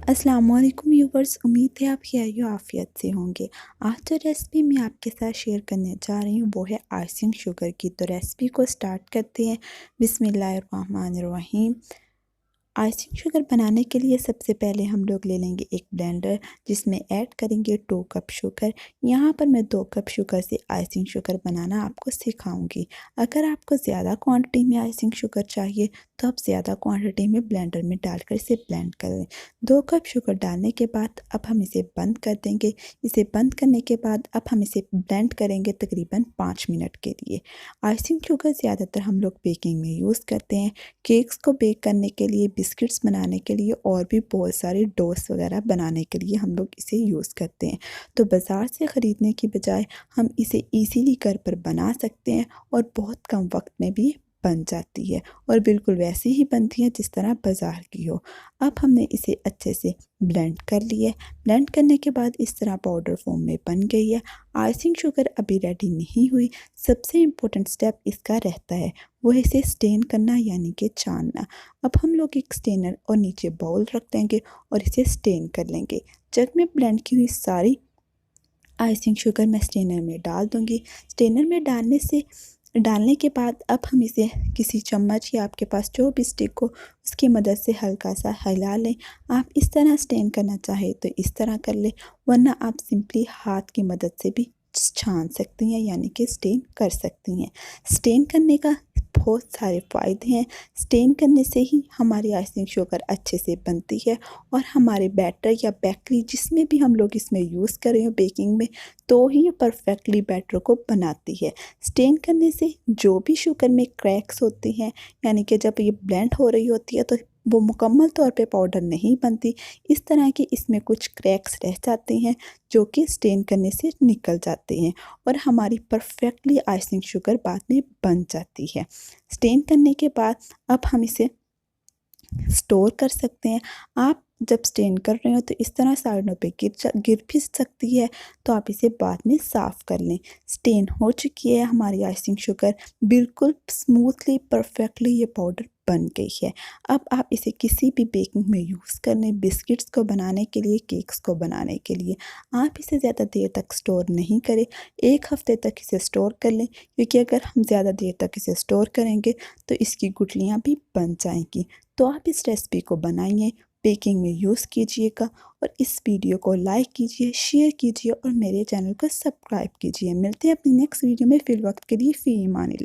अस्सलामुअलैकुम व्यूवर्स, उम्मीद है आप खैर आफियत से होंगे। आज जो रेसिपी मैं आपके साथ शेयर करने जा रही हूँ वो है आइसिंग शुगर की। तो रेसिपी को स्टार्ट करते हैं। बिस्मिल्लाहिर्रहमानिर्रहीम। आइसिंग शुगर बनाने के लिए सबसे पहले हम लोग ले लेंगे एक ब्लेंडर, जिसमें ऐड करेंगे 2 कप शुगर। यहाँ पर मैं 2 कप शुगर से आइसिंग शुगर बनाना आपको सिखाऊंगी। अगर आपको ज़्यादा क्वांटिटी में आइसिंग शुगर चाहिए तो आप ज़्यादा क्वांटिटी में ब्लेंडर में डालकर इसे ब्लेंड कर लें। 2 कप शुगर डालने के बाद अब हम इसे बंद कर देंगे। इसे बंद करने के बाद अब हम इसे ब्लेंड करेंगे तकरीबन 5 मिनट के लिए। आइसिंग शुगर ज़्यादातर हम लोग बेकिंग में यूज़ करते हैं, केक्स को बेक करने के लिए, बिस्किट्स बनाने के लिए और भी बहुत सारे डोस वगैरह बनाने के लिए हम लोग इसे यूज़ करते हैं। तो बाज़ार से ख़रीदने की बजाय हम इसे इजीली घर पर बना सकते हैं और बहुत कम वक्त में भी बन जाती है और बिल्कुल वैसी ही बनती है जिस तरह बाज़ार की हो। अब हमने इसे अच्छे से ब्लेंड कर लिया है। ब्लेंड करने के बाद इस तरह पाउडर फॉर्म में बन गई है। आइसिंग शुगर अभी रेडी नहीं हुई। सबसे इम्पोर्टेंट स्टेप इसका रहता है, वो है इसे स्टेन करना यानी कि छानना। अब हम लोग एक स्टेनर और नीचे बाउल रख देंगे और इसे स्टेन कर लेंगे। जग में ब्लेंड की हुई सारी आइसिंग शुगर मैं स्टेनर में डाल दूंगी। स्टेनर में डालने के बाद अब हम इसे किसी चम्मच या आपके पास जो भी स्टिक हो उसकी मदद से हल्का सा हिला लें। आप इस तरह स्टेन करना चाहे तो इस तरह कर लें, वरना आप सिंपली हाथ की मदद से भी छान सकती हैं यानी कि स्टेन कर सकती हैं। स्टेन करने का बहुत सारे फ़ायदे हैं। स्टेन करने से ही हमारी आइसिंग शुगर अच्छे से बनती है और हमारे बैटर या बेकरी जिसमें भी हम लोग इसमें यूज़ कर रहे हो बेकिंग में, तो ही ये परफेक्टली बैटर को बनाती है। स्टेन करने से जो भी शुगर में क्रैक्स होते हैं, यानी कि जब ये ब्लेंड हो रही होती है तो वो मुकम्मल तौर पे पाउडर नहीं बनती, इस तरह के इसमें कुछ क्रैक्स रह जाते हैं जो कि स्टेन करने से निकल जाते हैं और हमारी परफेक्टली आइसिंग शुगर बाद में बन जाती है। स्टेन करने के बाद अब हम इसे स्टोर कर सकते हैं। आप जब स्टेन कर रहे हो तो इस तरह साइडों पे गिर भी सकती है, तो आप इसे बाद में साफ़ कर लें। स्टेन हो चुकी है हमारी आइसिंग शुगर, बिल्कुल स्मूथली परफेक्टली ये पाउडर बन गई है। अब आप इसे किसी भी बेकिंग में यूज़ कर लें, बिस्किट्स को बनाने के लिए, केक्स को बनाने के लिए। आप इसे ज़्यादा देर तक स्टोर नहीं करें, 1 हफ़्ते तक इसे स्टोर कर लें, क्योंकि अगर हम ज़्यादा देर तक इसे स्टोर करेंगे तो इसकी गुठलियाँ भी बन जाएंगी। तो आप इस रेसिपी को बनाइए, बेकिंग में यूज़ कीजिएगा और इस वीडियो को लाइक कीजिए, शेयर कीजिए और मेरे चैनल को सब्सक्राइब कीजिए। मिलते हैं अपनी नेक्स्ट वीडियो में, फिर वक्त के लिए फ़ी अमान अल्लाह।